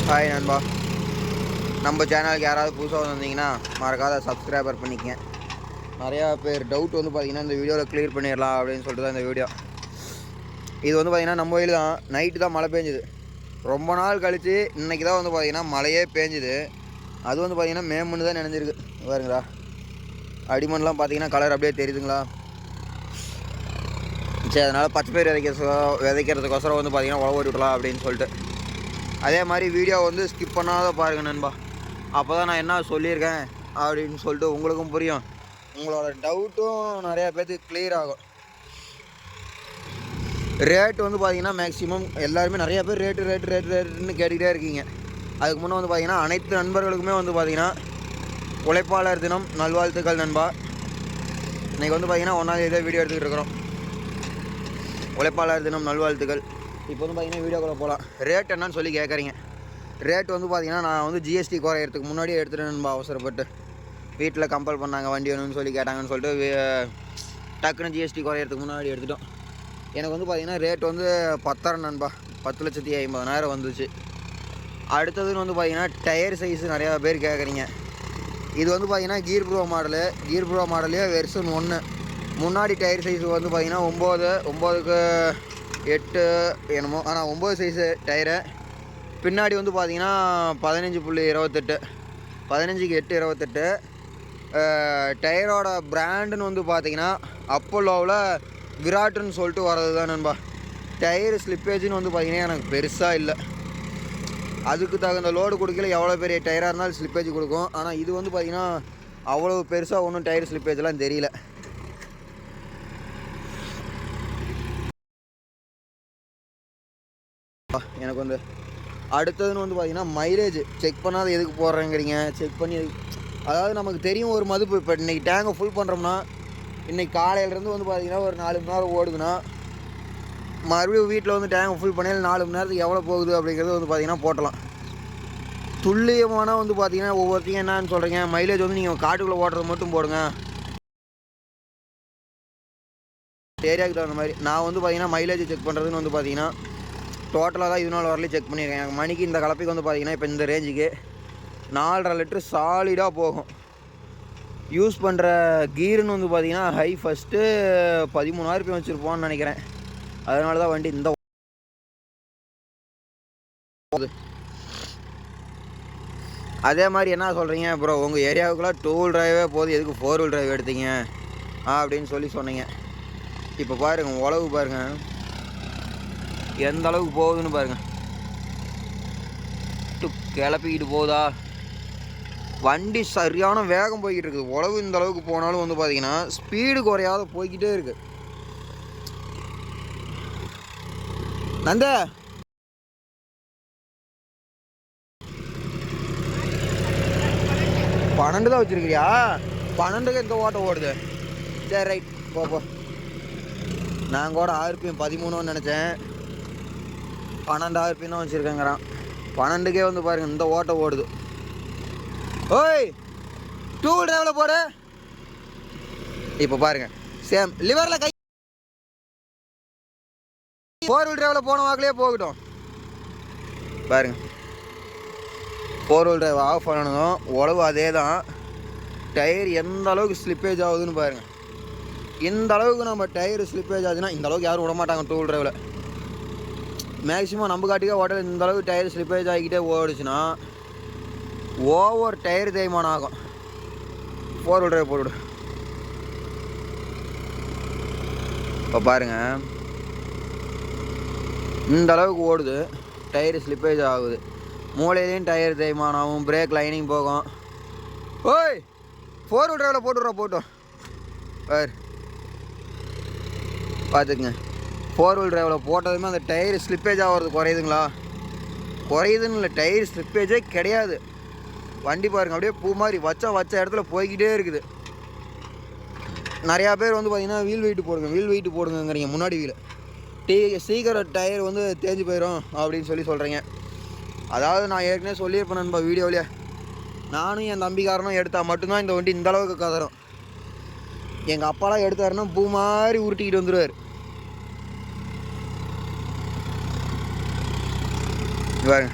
Hi நண்பா, நம்ம சேனலுக்கு யாராவது புதுசாக வந்தீங்கன்னா மறக்காத சப்ஸ்கிரைபர் பண்ணிக்கங்க. நிறையா பேர் டவுட் வந்து பார்த்திங்கன்னா இந்த வீடியோவில் கிளியர் பண்ணிடலாம் அப்படின்னு சொல்லிட்டு தான் இந்த வீடியோ. இது வந்து பார்த்திங்கன்னா நம்ம வயல் தான். நைட்டு தான் மழை பெஞ்சுது. ரொம்ப நாள் கழித்து இன்றைக்கி தான் வந்து பார்த்திங்கன்னா மழையே பேஞ்சுது. அது வந்து பார்த்திங்கன்னா மேமண்ணு தான் நினைஞ்சிருக்கு பாருங்களா. அடிமண்லாம் பார்த்திங்கன்னா கலர் அப்படியே தெரியுதுங்களா. சரி, அதனால் பச்சை பயிர் விதைக்கிறதுக்கோசரம் வந்து பார்த்திங்கன்னா உழவு விட்டுலாம் அப்படின்னு சொல்லிட்டு. அதே மாதிரி வீடியோ வந்து ஸ்கிப் பண்ணாத பாருங்கள் நண்பா. அப்போ தான் நான் என்ன சொல்லியிருக்கேன் அப்படின்னு சொல்லிட்டு உங்களுக்கும் புரியும். உங்களோட டவுட்டும் நிறையா பேர்த்துக்கு கிளியர் ஆகும். ரேட்டு வந்து பார்த்திங்கன்னா மேக்ஸிமம் எல்லாருமே நிறையா பேர் ரேட்டுன்னு கேட்டுக்கிட்டே இருக்கீங்க. அதுக்கு முன்னே வந்து பார்த்திங்கன்னா அனைத்து நண்பர்களுக்குமே வந்து பார்த்திங்கன்னா உழைப்பாளர் தினம் நல்வாழ்த்துக்கள் நண்பா. இன்றைக்கி வந்து பார்த்திங்கன்னா 1ஆம் தேதி வீடியோ எடுத்துக்கிட்டு இருக்கிறோம். உழைப்பாளர் தினம் நல்வாழ்த்துக்கள். இப்போ வந்து பார்த்திங்கன்னா வீடியோக்குள்ளே போகலாம். ரேட் என்னன்னு சொல்லி கேட்குறீங்க. ரேட் வந்து பார்த்திங்கன்னா நான் வந்து ஜிஎஸ்டி குறையிறதுக்கு முன்னாடியே எடுத்துகிட்டு அவசரப்பட்டு வீட்டில் கம்பல் பண்ணாங்க, வண்டி வேணும்னு சொல்லி கேட்டாங்கன்னு சொல்லிட்டு டக்குன்னு ஜிஎஸ்டி குறையிறதுக்கு முன்னாடி எடுத்துட்டோம். எனக்கு வந்து பார்த்திங்கன்னா ரேட் வந்து 10,000 நண்பா, 10,50,000 வந்துச்சு. அடுத்ததுன்னு வந்து பார்த்திங்கன்னா டயர் சைஸு நிறையா பேர் கேட்குறீங்க. இது வந்து பார்த்திங்கன்னா கீர் ப்ரோ மாடலே வெர்ஷன் 1. முன்னாடி டயர் சைஸு வந்து பார்த்திங்கன்னா 9க்கு 8 என்னமோ, ஆனால் 9 சைஸு டயரு. பின்னாடி வந்து பார்த்திங்கன்னா 15.28, 15க்கு 8 28. டயரோட பிராண்டுன்னு வந்து பார்த்திங்கன்னா அப்போலோவில் விராட்டுன்னு சொல்லிட்டு வர்றது தான் நண்பா. டயரு ஸ்லிப்பேஜுன்னு வந்து பார்த்திங்கன்னா எனக்கு பெருசாக இல்லை. அதுக்கு தகுந்த லோடு கொடுக்கல. எவ்வளோ பெரிய டயராக இருந்தாலும் ஸ்லிப்பேஜ் கொடுக்கும். ஆனால் இது வந்து பார்த்திங்கன்னா அவ்வளோ பெருசாக ஒன்றும் டயர் ஸ்லிப்பேஜெலாம் தெரியல. எனக்கு வந்து அடுத்ததுன்னு வந்து பார்த்திங்கன்னா மைலேஜ் செக் பண்ணாத எதுக்கு போடுறேங்கிறீங்க. செக் பண்ணி அதாவது நமக்கு தெரியும் ஒரு மதிப்பு. இப்போ இன்றைக்கி டேங்கை ஃபுல் பண்ணுறோம்னா இன்றைக்கி காலையிலேருந்து வந்து பார்த்திங்கன்னா ஒரு 4 மணி நேரம் ஓடுதுன்னா மறுபடியும் வீட்டில் வந்து டேங்கை ஃபுல் பண்ணி 4 மணி நேரத்துக்கு எவ்வளோ போகுது அப்படிங்கிறது வந்து பார்த்திங்கன்னா போட்டலாம். துல்லியமான வந்து பார்த்திங்கன்னா ஒவ்வொருத்தையும் என்னன்னு சொல்கிறீங்க. மைலேஜ் வந்து நீங்கள் காட்டுக்குள்ளே ஓட்டுறது மட்டும் போடுங்க. ஏரியாவுக்கு தகுந்த மாதிரி நான் வந்து பார்த்திங்கன்னா மைலேஜ் செக் பண்ணுறதுன்னு வந்து பார்த்திங்கன்னா டோட்டலாக தான் இது நாள் வரலையும் செக் பண்ணியிருக்கேன். எனக்கு மணிக்கு இந்த கலப்பைக்கு வந்து பார்த்திங்கன்னா இப்போ இந்த ரேஞ்சுக்கு 4.5 லிட்டரு சாலிடாக போகும். யூஸ் பண்ணுற கீருன்னு வந்து பார்த்திங்கன்னா ஹை ஃபஸ்ட்டு 13,000 ரூபாய் வச்சுருப்போன்னு நினைக்கிறேன். அதனால தான் வண்டி இந்த அதே மாதிரி என்ன சொல்கிறீங்க ப்ரோ, உங்கள் ஏரியாவுக்குலாம் 2 வீல் டிரைவே போதும், எதுக்கு 4 வீல் டிரைவ் எடுத்தீங்க அப்படின்னு சொன்னீங்க. இப்போ பாருங்கள், உழவு பாருங்கள் எந்த அளவுக்கு போகுதுன்னு பாருங்கள். கிளப்பிக்கிட்டு போகுதா வண்டி, சரியான வேகம் போய்கிட்டு இருக்குது. உழவு இந்த அளவுக்கு போனாலும் வந்து பார்த்திங்கன்னா ஸ்பீடு குறையாத போய்கிட்டே இருக்குது. நந்த 12 தான் வச்சுருக்கிறியா? 12க்கு எந்த ஓட்டம் ஓடுது? சரி ரைட், போ. நான் கூட RPM 13 நினச்சேன். 12 RPM தான் வச்சுருக்கேங்கிறான். 12க்கே வந்து பாருங்கள் இந்த ஓட்டம் ஓடுது. ஓய், 2 வீல் டிரைவில் போடு. இப்போ பாருங்கள் சேம் லிவரில் கை. 4 வீல் டிரைவில் போன வாக்கிலே போகட்டும். பாருங்கள் 4 வீல் டிரைவ் ஆஃப் பண்ணணும். உழவு அதே தான். டயர் எந்த அளவுக்கு ஸ்லிப்பேஜ் ஆகுதுன்னு பாருங்கள். இந்த அளவுக்கு நம்ம டயர் ஸ்லிப்பேஜ் ஆகுதுன்னா இந்த அளவுக்கு யாரும் விட மாட்டாங்க 2 வீல் டிரைவில். மேக்ஸிமம் நம்ம காட்டிக்கே ஓட்டல் இந்த அளவுக்கு டயர் ஸ்லிப்பேஜ் ஆகிக்கிட்டே ஓடிச்சுன்னா ஓவர் டயர் தேய்மானம் ஆகும். 4 வீல் டிரைவ் போட்டுவிடு. இப்போ பாருங்கள் இந்த அளவுக்கு ஓடுது, டயர் ஸ்லிப்பேஜ் ஆகுது. மூளையிலையும் டயர் தேய்மானம் ஆகும், பிரேக் லைனிங் போகும். ஓய், 4 வீல் டிரைவில் போட்டோம் பார்த்துக்குங்க. 4 வீல் டிரைவில் போட்டதுமே அந்த டயர் ஸ்லிப்பேஜ் ஆகிறது குறையுதுங்களா? குறையுதுன்னு இல்லை, டயர் ஸ்லிப்பேஜே கிடையாது. வண்டி பாருங்கள் அப்படியே பூ மாதிரி வச்ச இடத்துல போய்கிட்டே இருக்குது. நிறையா பேர் வந்து பார்த்திங்கன்னா வீல் வெயிட்டு போடுங்கிறீங்க. முன்னாடி வீல் சீக்கிரம் டயர் வந்து தேஞ்சு போயிடும் அப்படின்னு சொல்கிறீங்க. அதாவது நான் ஏற்கனவே சொல்லியிருப்பேன் நண்பா வீடியோவிலே, நானும் என் தம்பிக்காரனும் எடுத்தால் மட்டும்தான் இந்த வண்டி இந்த அளவுக்கு கதறும். எங்கள் அப்பாலாம் எடுத்தாருன்னா பூ மாதிரி உருட்டிக்கிட்டு வந்துடுவார். பாருங்க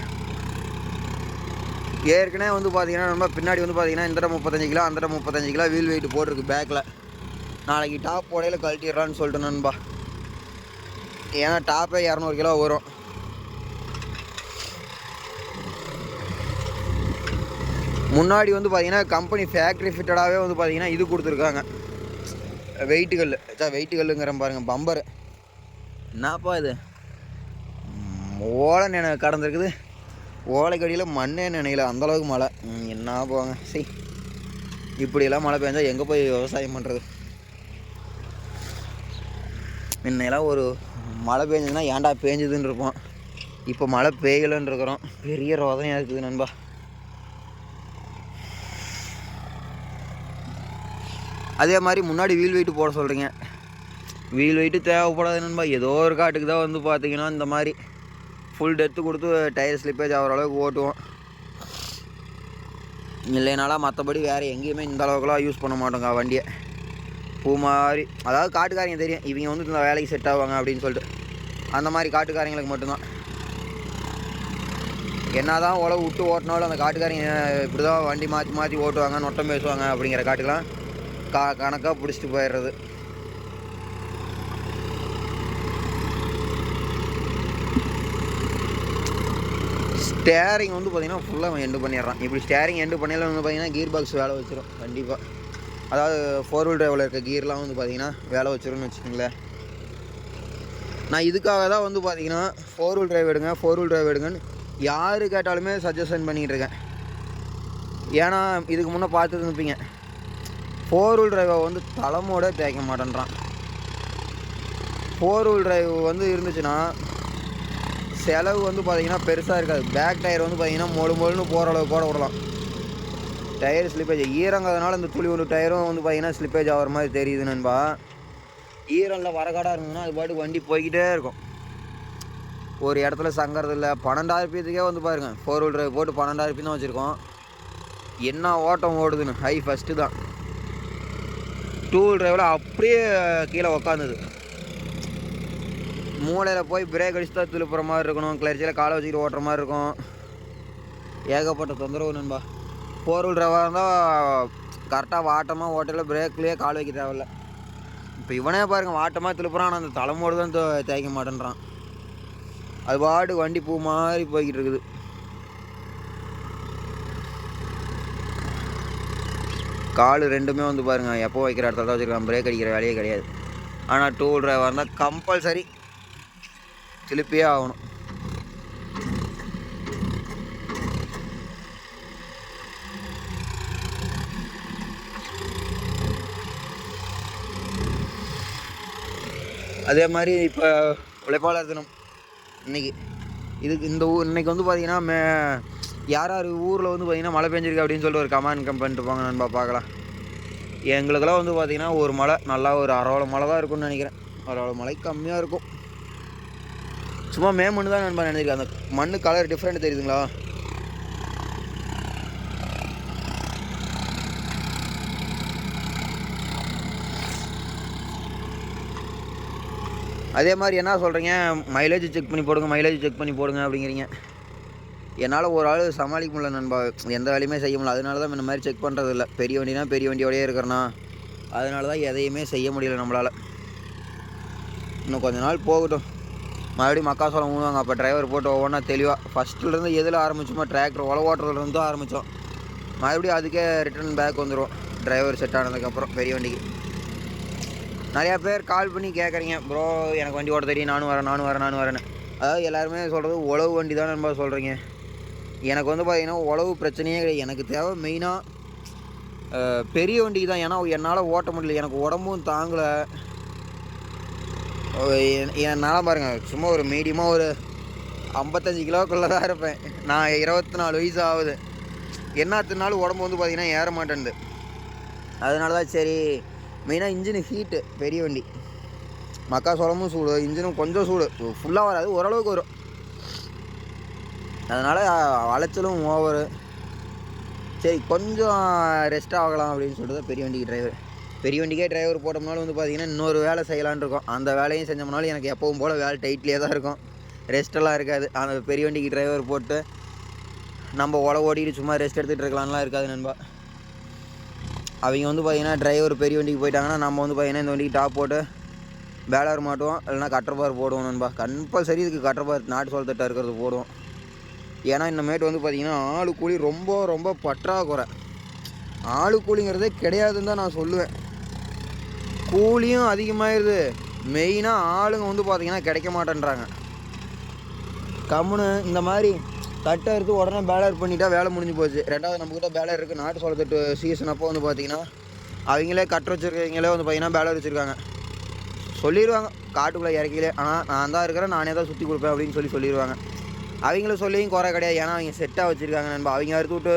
ஏற்கனவே வந்து பார்த்தீங்கன்னா நம்ம பின்னாடி வந்து பார்த்தீங்கன்னா இந்த 35 கிலோ அந்த 35 கிலோ வீல் வெயிட் போட்டிருக்கு பேக்கில். நாளைக்கு டாப் உடையில கழட்டிடுறான்னு சொல்லிட்டு நண்பா. ஏன்னா டாப்பே 200 கிலோ வரும். முன்னாடி வந்து பார்த்தீங்கன்னா கம்பெனி ஃபேக்ட்ரி ஃபிட்டடாகவே வந்து பார்த்தீங்கன்னா இது கொடுத்துருக்காங்க, வெயிட்டுகள். வெயிட்டுகள்ங்கிற பாருங்கள் பம்பரு. என்னப்பா இது ஓலை கடந்திருக்குது, ஓலைக்கடியில் மண்ணே நினைக்கல அந்தளவுக்கு மழை. என்ன போங்க சரி, இப்படியெல்லாம் மழை பெஞ்சால் எங்கே போய் விவசாயம் பண்ணுறது? முன்னெல்லாம் ஒரு மழை பெஞ்சதுன்னா ஏன்டா பேஞ்சுதுன்னு இருப்போம், இப்போ மழை பெய்யலன்னு இருக்கிறோம். பெரிய ரோதனையாக இருக்குது நண்பா. அதே மாதிரி முன்னாடி வீல் வெயிட்டு போட சொல்கிறீங்க. வீல் வெயிட்டு தேவைப்படாது நண்பா. ஏதோ ஒரு காட்டுக்கு தான் வந்து பார்த்தீங்கன்னா இந்த மாதிரி ஃபுல் டெத்து கொடுத்து டயர் ஸ்லிப்பேஜ் ஆகிற அளவுக்கு ஓட்டுவோம். இல்லைனாலாம் மற்றபடி வேறு எங்கேயுமே இந்த அளவுக்குலாம் யூஸ் பண்ண மாட்டோங்க வண்டியை. பூ மாதிரி, அதாவது காட்டுக்காரங்க தெரியும் இவங்க வந்து இந்த வேலைக்கு செட் ஆவாங்க அப்படின்னு சொல்லிட்டு, அந்த மாதிரி காட்டுக்காரங்களுக்கு மட்டும்தான். என்ன தான் உழவு விட்டு ஓட்டினாலும் அந்த காட்டுக்காரங்க இப்படி தான் வண்டி மாற்றி மாற்றி ஓட்டுவாங்க, நொட்டம் பேசுவாங்க அப்படிங்கிற காட்டுக்கெலாம் கணக்காக பிடிச்சிட்டு போயிடுறது. ஸ்டேரிங் வந்து பார்த்திங்கன்னா ஃபுல்லாக எண்டு பண்ணிடுறான். இப்படி ஸ்டேரிங் எண்டு பண்ணியில் வந்து பார்த்திங்கன்னா கீர் பாக்ஸ் வேலை வச்சிடும் கண்டிப்பாக. அதாவது 4 வீல் டிரைவில் இருக்க கீர்லாம் வந்து பார்த்திங்கன்னா வேலை வச்சிரும்னு வச்சுக்கோங்களேன். நான் இதுக்காக தான் வந்து பார்த்திங்கன்னா 4 வீல் டிரைவ் எடுங்க 4 வீல் டிரைவ் எடுங்கன்னு யார் கேட்டாலுமே சஜஷன் பண்ணிகிட்டு இருக்கேன். ஏன்னா இதுக்கு முன்னே பார்த்துட்டு இருப்பீங்க 4 வீல் டிரைவை வந்து தலைமோட தேய்க்க மாட்டேன்றான். 4 வீல் டிரைவ் வந்து இருந்துச்சுன்னா செலவு வந்து பார்த்திங்கன்னா பெருசாக இருக்காது. பேக் டயர் வந்து பார்த்திங்கன்னா மொழுன்னு போகிற அளவுக்கு கூட விடலாம். டயர் ஸ்லிப்பேஜ் ஈரங்கிறதுனால இந்த துளி ஒரு டயரும் வந்து பார்த்திங்கன்னா ஸ்லிப்பேஜ் ஆகிற மாதிரி தெரியுது நண்பா. ஈரனில் வரகாடாக இருந்ததுன்னா அது பாட்டுக்கு வண்டி போய்கிட்டே இருக்கும், ஒரு இடத்துல சங்கிறது இல்லை. 12,000 வந்து பாருங்கள் 4 வீல் டிரைவ் போட்டு 12,000 தான் வச்சுருக்கோம். என்ன ஓட்டம் ஓடுதுன்னு ஹை ஃபஸ்ட்டு தான். 2 வீல் டிரைவில் அப்படியே கீழே உக்காந்துது. மூளையில் போய் பிரேக் அடிச்சு தான் திருப்புற மாதிரி இருக்கணும், கிளர்ச்சியில் காலை வச்சுக்கிட்டு ஓட்டுற மாதிரி இருக்கும். ஏகப்பட்ட தொந்தரவு நண்பா. 4 வீல் டிரைவாக இருந்தால் கரெக்டாக வாட்டமாக ஓட்டையில் பிரேக்லேயே கால் வைக்க தேவையில்ல. இப்போ இவனே பாருங்கள் வாட்டமாக திருப்புறான், ஆனால் அந்த தலைமோடு தான் தேய்க்க மாட்டேன்றான். அது பாட்டுக்கு வண்டி பூ மாதிரி போய்கிட்டு இருக்குது. கால் ரெண்டுமே வந்து பாருங்கள் எப்போ வைக்கிற இடத்துல தான் வச்சுருக்கான், பிரேக் அடிக்கிற வேலையே கிடையாது. ஆனால் 2 வீல் டிரைவாக இருந்தால் கம்பல்சரி திருப்பியே ஆகணும். அதே மாதிரி இப்போ உழைப்பாளர் தினம் இன்றைக்கி இன்றைக்கி வந்து பார்த்திங்கன்னா யார் யார் ஊரில் வந்து பார்த்திங்கன்னா மழை பெஞ்சிருக்கு அப்படின்னு சொல்லிட்டு ஒரு கமெண்ட் பண்ணிட்டு போங்க நண்பா, பார்க்கலாம். எங்களுக்கெல்லாம் வந்து பார்த்திங்கன்னா ஒரு மழை நல்லா ஒரு அரவளை மழை தான் இருக்கும்னு நினைக்கிறேன். அரவளை மழை கம்மியாக இருக்கும், சும்மா மண்ணு தான் நண்பா நினைக்கிறேன். அந்த மண்ணு கலர் டிஃப்ரெண்ட் தெரியுதுங்களா? அதே மாதிரி என்ன சொல்கிறீங்க, மைலேஜ் செக் பண்ணி போடுங்க அப்படிங்கிறீங்க. என்னால் ஒரு ஆள் சமாளிக்க முடியல நண்பா, எந்த வேலையுமே செய்ய முடியல. அதனால தான் இந்த மாதிரி செக் பண்ணுறது இல்லை. பெரிய வண்டினா பெரிய வண்டியோடயே இருக்கிறேன்னா, அதனால தான் எதையுமே செய்ய முடியல நம்மளால். இன்னும் கொஞ்ச நாள் போகட்டும், மறுபடியும் மக்காசோளம் ஊங்குவாங்க. அப்போ டிரைவர் போட்டு ஒவ்வொன்றா தெளிவாக ஃபஸ்ட்டுலேருந்து எதில் ஆரம்பிச்சோமோ டிராக்டர் உழவு ஓட்டுறதுலேருந்து ஆரம்பித்தோம், மறுபடியும் அதுக்கே ரிட்டர்ன் பேக் வந்துடும் டிரைவர் செட் ஆனதுக்கப்புறம் பெரிய வண்டிக்கு. நிறையா பேர் கால் பண்ணி கேட்குறீங்க, ப்ரோ எனக்கு வண்டி ஓட்ட தெரியும், நானும் வரேன்னு. அதாவது எல்லாருமே சொல்கிறது உழவு வண்டி தான் நண்பா சொல்கிறீங்க. எனக்கு வந்து பார்த்திங்கன்னா உழவு பிரச்சனையே கிடையாது. எனக்கு தேவை மெயினாக பெரிய வண்டிக்கு தான். ஏன்னா என்னால் ஓட்ட முடியல, எனக்கு உடம்பும் தாங்கலை. என்னால் பாருங்கள் சும்மா ஒரு மீடியமாக ஒரு 55 கிலோக்குள்ளே தான் இருப்பேன். நான் 24 வயசு ஆகுது. என்னத்தினாலும் உடம்பு வந்து பார்த்திங்கன்னா ஏற மாட்டேன்து. அதனால தான் சரி, மெயினாக இன்ஜினு ஹீட்டு பெரிய வண்டி, மக்காசோளமும் சூடு, இன்ஜினும் கொஞ்சம் சூடு, ஃபுல்லாக வராது ஓரளவுக்கு வரும். அதனால் அலைச்சலும் ஓவரு. சரி கொஞ்சம் ரெஸ்ட் ஆகலாம் அப்படின்னு சொல்லிட்டு தான் பெரிய வண்டிக்கே டிரைவர் போட்டோம்னாலும் வந்து பார்த்திங்கன்னா இன்னொரு வேலை செய்யலான்னு இருக்கும். அந்த வேலையும் செஞ்சோம்னாலும் எனக்கு எப்பவும் போல் வேலை டைட்லேயே தான் இருக்கும், ரெஸ்ட்டெல்லாம் இருக்காது. அந்த பெரிய வண்டிக்கு டிரைவர் போட்டு நம்ம ஓடிட்டு சும்மா ரெஸ்ட் எடுத்துகிட்டு இருக்கலாம்லாம் இருக்காது நண்பா. அவங்க வந்து பார்த்திங்கன்னா டிரைவர் பெரிய வண்டிக்கு போயிட்டாங்கன்னா நம்ம வந்து பார்த்திங்கன்னா இந்த வண்டிக்கு டாப் போட்டு பேலர் மாட்டுவோம், இல்லைனா கட்டர் பார் போடுவோம் நண்பா. கம்பல்சரி இதுக்கு கட்டர் பார் நாட்டு சோளத்தட்டை இருக்கிறது போடுவோம். ஏன்னா இந்தமேட்டு வந்து பார்த்திங்கன்னா ஆளு கூலி ரொம்ப ரொம்ப பற்றாக்குறை. ஆளு கூலிங்கிறதே கிடையாதுன்னு தான் நான் சொல்லுவேன். கூலியும் அதிகமாகிடுது, மெயினாக ஆளுங்க வந்து பார்த்திங்கன்னா கிடைக்க மாட்டேன்றாங்க. கம்முன்னு இந்த மாதிரி தட்டை எடுத்து உடனே பேலர் பண்ணிட்டா வேலை முடிஞ்சு போச்சு. ரெண்டாவது நம்மக்கிட்ட பேலர் இருக்குது. நாட்டு சோளத்தட்டு சீசன் அப்போ வந்து பார்த்திங்கன்னா அவங்களே கட்டர் வச்சுருக்கவங்களே வந்து பார்த்திங்கன்னா பேலர் வச்சுருக்காங்க. சொல்லிடுவாங்க காட்டுக்குள்ளே இறக்கிலே, ஆனால் நான் தான் இருக்கிறேன், நானே தான் சுற்றி கொடுப்பேன் அப்படின்னு சொல்லிடுவாங்க. அவங்கள சொல்லியும் குறை கிடையாது. ஏன்னா அவங்க செட்டாக வச்சுருக்காங்க நண்பா. அவங்க அறுத்து விட்டு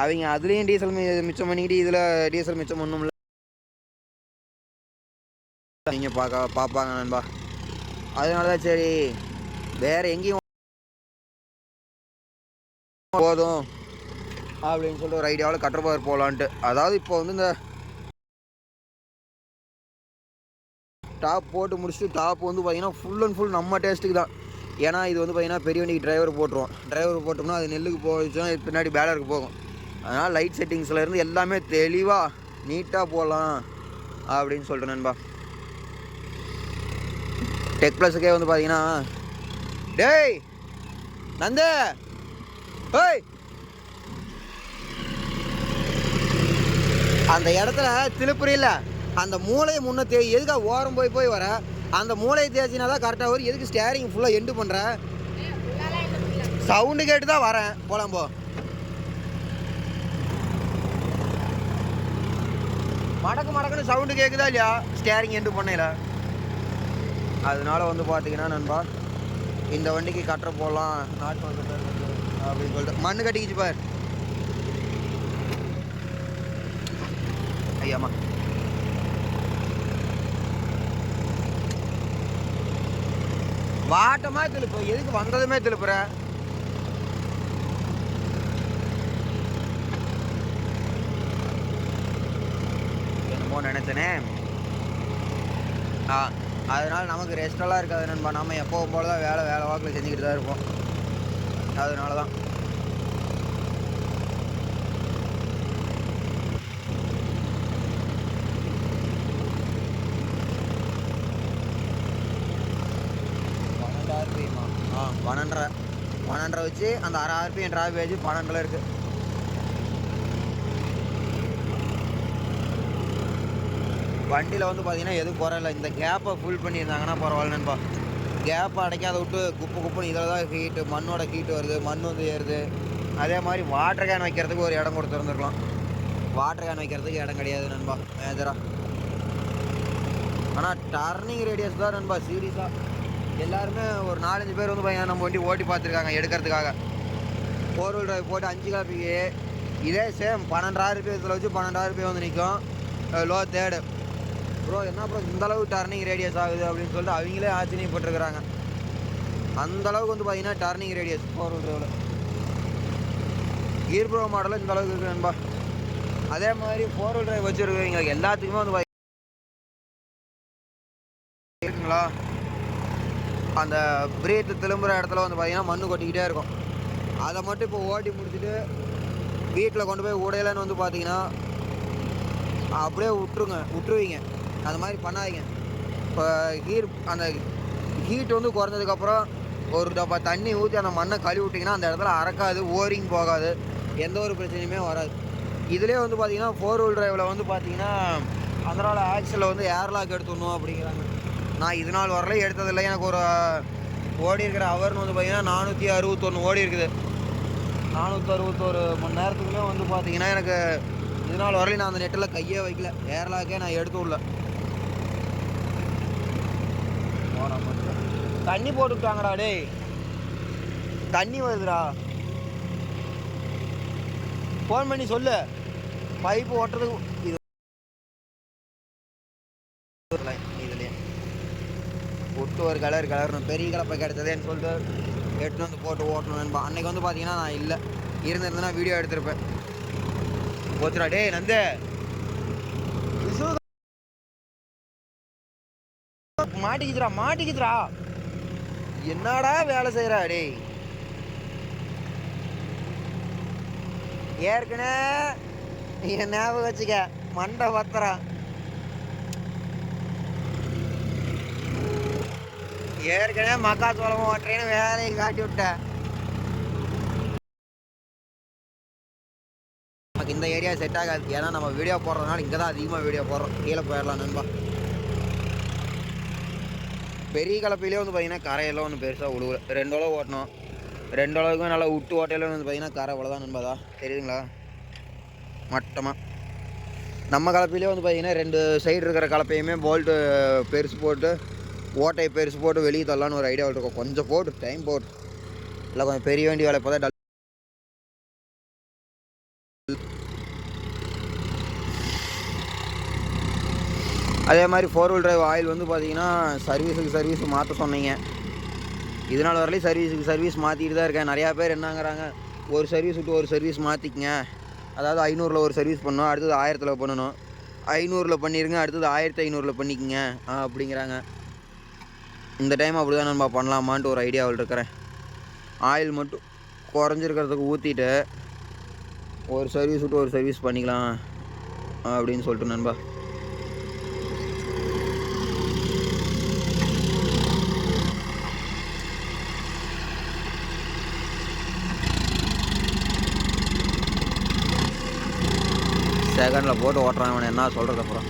அவங்க அதுலேயும் டீசல் மிச்சம் பண்ணிக்கிட்டு இதில் டீசல் மிச்சம் பண்ணணும்ல, நீங்கள் பார்ப்பாங்க நண்பா. அதனால தான் சரி வேறு எங்கேயும் போதும் அப்படின்னு சொல்லிட்டு ஒரு ஐடியாவில் கட்டர் பார் போகலான்ட்டு. அதாவது இப்போ வந்து இந்த டாப் போட்டு முடிச்சுட்டு டாப் வந்து பார்த்திங்கன்னா ஃபுல் அண்ட் ஃபுல் நம்ம டேஸ்ட்டுக்கு தான். ஏன்னா இது வந்து பார்த்திங்கன்னா பெரிய வண்டிக்கு டிரைவர் போட்டுருவோம். டிரைவர் போட்டோம்னா அது நெல்லுக்கு போச்சுன்னா பின்னாடி பேலருக்கு போகும். அதனால் லைட் செட்டிங்ஸ்லேருந்து எல்லாமே தெளிவாக நீட்டாக போகலாம் அப்படின்னு சொல்லிட்டு நண்பா. டெக் ப்ளஸுக்கே வந்து பார்த்திங்கன்னா டேய் நந்த ஓய் அந்த இடத்துல திருப்புறியில் அந்த மூளையை முன்னே எதுக்காக ஓரம் போய் வர அந்த மூளையை தேய்ச்சினா தான் கரெக்டாக வரும். எதுக்கு ஸ்டேரிங் ஃபுல்லாக எண்டு பண்ணுற? சவுண்டு கேட்டு தான் வரேன். போலாம்போ மடக்குன்னு சவுண்டு கேட்குதா இல்லையா ஸ்டேரிங் எண்டு பண்ணல. அதனால வந்து பார்த்தீங்கன்னா நண்பா இந்த வண்டிக்கு கட்டுற போடலாம் நாட்டு அப்படின்னு சொல்லிட்டு மண்ணு கட்டிக்கிச்சு பார். ஐயாம்மா வாட்டமாக திருப்பு, எதுக்கு வந்ததுமே திருப்புற? என்னமோ நினைச்சனே. அதனால நமக்கு ரெஸ்டெல்லாம் இருக்காது நண்பா. நம்ம எப்போவும் போல தான் வேலை வாக்கில் செஞ்சுக்கிட்டு தான் இருப்போம். அதனால தான் பன்னெண்டரை வச்சு அந்த அரை ஆர்பிஎம் டிராபேஜ் 12 இருக்குது. வண்டியில் வந்து பார்த்தீங்கன்னா எதுவும் குறையில. இந்த கேப்பை ஃபுல் பண்ணியிருந்தாங்கன்னா பரவாயில்ல நண்பா. கேப்பை அடைக்காத விட்டு குப்புன்னு இதில் தான் ஹீட்டு, மண்ணோட ஹீட்டு வருது, மண் வந்து ஏறுது. அதே மாதிரி வாட்டர் கேன் வைக்கிறதுக்கு ஒரு இடம் கொடுத்துருந்துருக்கலாம். வாட்டர் கேன் வைக்கிறதுக்கு இடம் கிடையாது நண்பா மேஜராக. ஆனால் டர்னிங் ரேடியஸ் தான் நண்பா சீரியஸாக. எல்லாருமே ஒரு 4-5 பேர் வந்து பையன் நம்ம வண்டி ஓட்டி பார்த்துருக்காங்க எடுக்கிறதுக்காக. 4 wheel drive போட்டு 5 காப்பிக்கு இதே சேம் 12,000 இதில் வச்சு 12,000 வந்து நிற்கும். லோ தேர்டு ப்ரோ என்ன ப்ரோ இந்தளவு டர்னிங் ரேடியஸ் ஆகுது அப்படின்னு சொல்லிட்டு அவங்களே ஆச்சரியப்பட்டுருக்குறாங்க. அந்தளவுக்கு வந்து பார்த்தீங்கன்னா டர்னிங் ரேடியஸ் 4 wheel driveல கீர் ப்ரோ மாடலில் இந்த அளவுக்கு இருக்குது நண்பா. அதே மாதிரி 4 wheel drive வச்சுருக்கீங்க எல்லாத்துக்குமே வந்து இருக்குங்களா அந்த பிரேக்கு திரும்புகிற இடத்துல வந்து பார்த்தீங்கன்னா மண் கொட்டிக்கிட்டே இருக்கும். அதை மட்டும் இப்போ ஓட்டி முடிச்சுட்டு வீட்டில் கொண்டு போய் உடையலன்னு வந்து பார்த்தீங்கன்னா அப்படியே விட்டுருவீங்க. அந்த மாதிரி பண்ணாதீங்க. இப்போ அந்த ஹீட் வந்து குறைஞ்சதுக்கப்புறம் ஒரு டப்பா தண்ணி ஊற்றி அந்த மண்ணை கழுவி விட்டிங்கன்னா அந்த இடத்துல அறக்காது, ஓரிங் போகாது, எந்த ஒரு பிரச்சனையுமே வராது. இதிலே வந்து பார்த்தீங்கன்னா 4 wheel driveல வந்து பார்த்தீங்கன்னா அதனால் ஆக்சிலில் வந்து ஏர்லாக் எடுத்துடணும் அப்படிங்கிறாங்க. நான் இது நாள் வரலையும் எடுத்ததில்லை. எனக்கு ஒரு ஓடி இருக்கிற ஹவர்னு வந்து பார்த்தீங்கன்னா 461 ஓடி இருக்குது. 461 மணி நேரத்துக்குள்ளே வந்து பார்த்தீங்கன்னா எனக்கு இது நாள் வரலையும் நான் அந்த நெட்டில் கையே வைக்கல. ஏர்லாக்கே நான் எடுத்து விடல. தண்ணி போட்டுக்கிட்டாங்கடா டேய், தண்ணி வருதுடா. ஃபோன் பண்ணி சொல்லு பைப்பு ஓட்டுறதுக்கு. இது இதுலேயே விட்டு ஒரு கலரணும் பெரிய கலப்பை கிடைச்சதேன்னு சொல்லிட்டு எடுத்துன்னு வந்து போட்டு ஓட்டணும் நண்பா. அன்றைக்கி வந்து பார்த்தீங்கன்னா நான் இல்லை, இருந்திருந்தேன்னா வீடியோ எடுத்திருப்பேன். போச்சுடா டே நந்து மாட்டிக்கிச்சுடா என்னடா வேலை செய்கிறா டே. ஏற்கனவே நீங்க ஞாபகம் வச்சுக்க மண்டை பத்திரம். ஏற்கனவே மக்காச்சோளமும் ஓட்டுறேன்னு வேலையை காட்டி விட்டேன். நமக்கு இந்த ஏரியா செட் ஆகாது. ஏன்னா நம்ம வீடியோ போடுறதுனால இங்கே தான் அதிகமாக வீடியோ போடுறோம். கீழே போயிடலாம் நண்பா. பெரிய கலப்பையிலே வந்து பார்த்தீங்கன்னா கரையெல்லாம் ஒன்று பெருசாக உழுவுல. 2 அளவு ஓட்டணும். 2 அளவுக்கும் நல்லா விட்டு ஓட்டையில வந்து பார்த்தீங்கன்னா கரை அவ்வளோதான் நண்பாதா தெரியுதுங்களா. மட்டமாக நம்ம கலப்பையிலே வந்து பார்த்தீங்கன்னா 2 சைடு இருக்கிற கலப்பையுமே போல்ட்டு பெருசு போட்டு ஓட்டையை பெருசு போட்டு வெளியே தரலான்னு ஒரு ஐடியாவில் இருக்கும். கொஞ்சம் போட்டு டைம் போட்டு இல்லை கொஞ்சம் பெரிய வேண்டிய வேலை இப்போ தான் அதே மாதிரி 4 வீல் டிரைவ் ஆயில் வந்து பார்த்தீங்கன்னா சர்வீஸ் மாற்ற சொன்னீங்க. இதனால் வரலையும் சர்வீஸ் மாற்றிட்டு தான் இருக்கேன். நிறையா பேர் என்னங்கிறாங்க, ஒரு சர்வீஸ் விட்டு ஒரு சர்வீஸ் மாற்றிக்கங்க. அதாவது 500 ஒரு சர்வீஸ் பண்ணணும், அடுத்தது 1000 பண்ணணும். 500 பண்ணிடுங்க, அடுத்தது 1500 பண்ணிக்கங்க அப்படிங்கிறாங்க. இந்த டைம் அப்படி தான் நம்ம பண்ணலாமான்ட்டு ஒரு ஐடியாவில் இருக்கிறேன். ஆயில் மட்டும் குறைஞ்சிருக்கிறதுக்கு ஊற்றிட்டு ஒரு சர்வீஸ் விட்டு ஒரு சர்வீஸ் பண்ணிக்கலாம் அப்படின்னு சொல்லிட்டு நண்பா. செகண்டில் போட்டு ஓட்டுறான் அவனை என்ன சொல்கிறது. அப்புறம்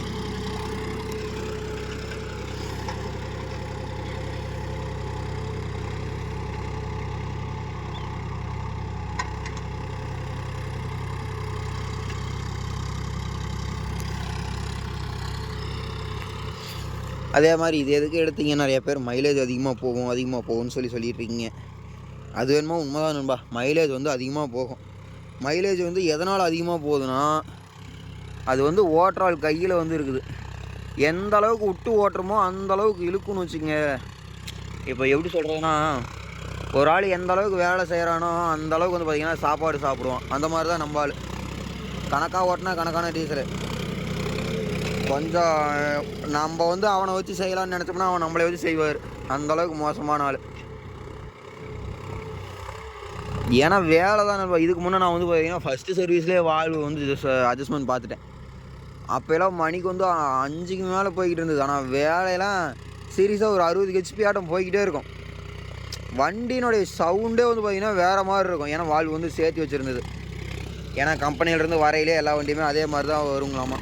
அதே மாதிரி இது எதுக்கு எடுத்தீங்க, நிறைய பேர் மைலேஜ் அதிகமாக போகும்னு சொல்லிட்டு இருக்கீங்க. அது வேணுமோ உண்மைதான் நண்பா. மைலேஜ் வந்து அதிகமாக போகும். மைலேஜ் வந்து எதனால் அதிகமாக போகுதுன்னா, அது வந்து ஓட்டுறாள் கையில் வந்து இருக்குது. எந்த அளவுக்கு விட்டு ஓட்டுறமோ அந்த அளவுக்கு இழுக்குன்னு வச்சுக்கோங்க. இப்போ எப்படி சொல்கிறதுனா, ஒரு ஆள் எந்த அளவுக்கு வேலை செய்கிறானோ அந்த அளவுக்கு வந்து பார்த்திங்கன்னா சாப்பாடு சாப்பிடுவான். அந்த மாதிரி தான் நம்ம ஆள். கணக்காக ஓட்டினா கணக்கான டீசலு. கொஞ்சம் நம்ம வந்து அவனை வச்சு செய்யலான்னு நினச்சோம்னா அவன் நம்மளை வச்சு செய்வார். அந்தளவுக்கு மோசமான ஆள். ஏன்னா வேலை தான். இதுக்கு முன்னே நான் வந்து பார்த்தீங்கன்னா ஃபஸ்ட்டு சர்வீஸ்லேயே வால்வு வந்து அட்ஜஸ்ட்மெண்ட் பார்த்துட்டேன். அப்போல்லாம் மணிக்கு வந்து 5க்கு மேலே போய்கிட்டு இருந்தது. ஆனால் வேலையெல்லாம் சீரியஸாக ஒரு 60 ஹெச்பி ஆட்டம் போய்கிட்டே இருக்கும். வண்டியினுடைய சவுண்டே வந்து பார்த்திங்கன்னா வேறு மாதிரி இருக்கும். ஏன்னா வால்வு வந்து சேர்த்து வச்சுருந்தது. ஏன்னா கம்பெனியிலேருந்து வரையிலே எல்லா வண்டியுமே அதே மாதிரி தான் வருங்களாமா.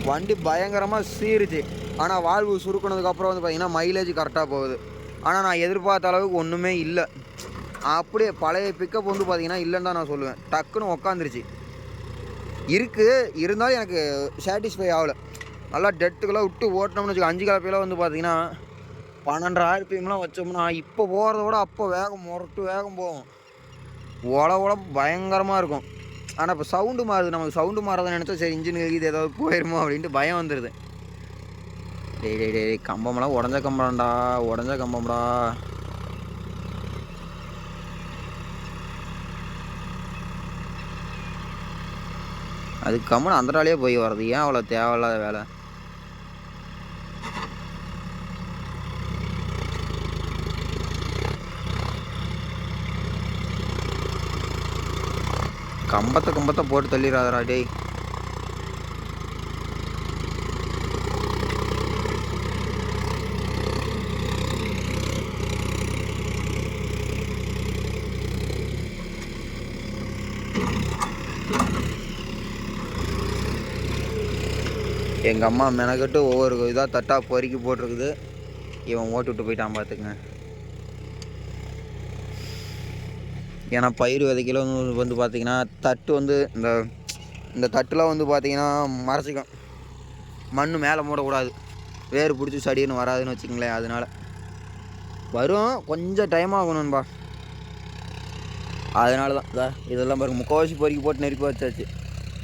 வண்டி பயங்கரமாக சீருச்சு. ஆனால் வால்வு சுருக்கினதுக்கப்புறம் வந்து பார்த்திங்கன்னா மைலேஜ் கரெக்டாக போகுது. ஆனால் நான் எதிர்பார்த்த அளவுக்கு ஒன்றுமே இல்லை. அப்படியே பழைய பிக்கப் வந்து பார்த்திங்கன்னா இல்லைன்னு தான் நான் சொல்லுவேன். டக்குன்னு உக்காந்துருச்சு. இருக்குது, இருந்தாலும் எனக்கு சாட்டிஸ்ஃபை ஆகலை. நல்லா டெட்டுக்கெல்லாம் விட்டு ஓட்டினோம்னு வச்சுக்கோ. 5 கலப்பையெல்லாம் வந்து பார்த்திங்கன்னா 12,000 RPMலாம் வச்சோம்னா இப்போ போகிறத விட அப்போ வேகம் போகும். ஒல பயங்கரமாக இருக்கும். ஆனால் இப்போ சவுண்டு மாறுது. நமக்கு சவுண்டு மாறதை நினச்சா சரி இன்ஜின் இது ஏதாவது போயிடுமோ அப்படின்ட்டு பயம் வந்துடுது. டேய் கம்பமெல்லாம் உடஞ்ச கம்பம்டா. அதுக்கு கம்முன்னு அந்தடாலே போய் வர்றது ஏன் அவ்வளோ தேவையில்லாத வேலை. கம்பத்தை போட்டு தள்ளிடாதடா டேய். எங்கள் அம்மா மெனக்கட்டு ஒவ்வொரு இதாக தட்டாக பொறுக்கி போட்டிருக்குது. இவன் ஓட்டு விட்டு போயிட்டான் பார்த்துக்குங்க. ஏன்னா பயிர் விதைக்கல வந்து பார்த்திங்கன்னா தட்டு வந்து இந்த தட்டுலாம் வந்து பார்த்திங்கன்னா மறைச்சிக்கும். மண் மேலே மூடக்கூடாது, வேறு பிடிச்சி சடின்னு வராதுன்னு வச்சுக்கங்களேன். அதனால் வரும், கொஞ்சம் டைம் ஆகணும்பா. அதனால தான் இதெல்லாம் பாருங்கள் முக்கால்வாசி பொறுக்கி போட்டு நெருப்பி வச்சாச்சு.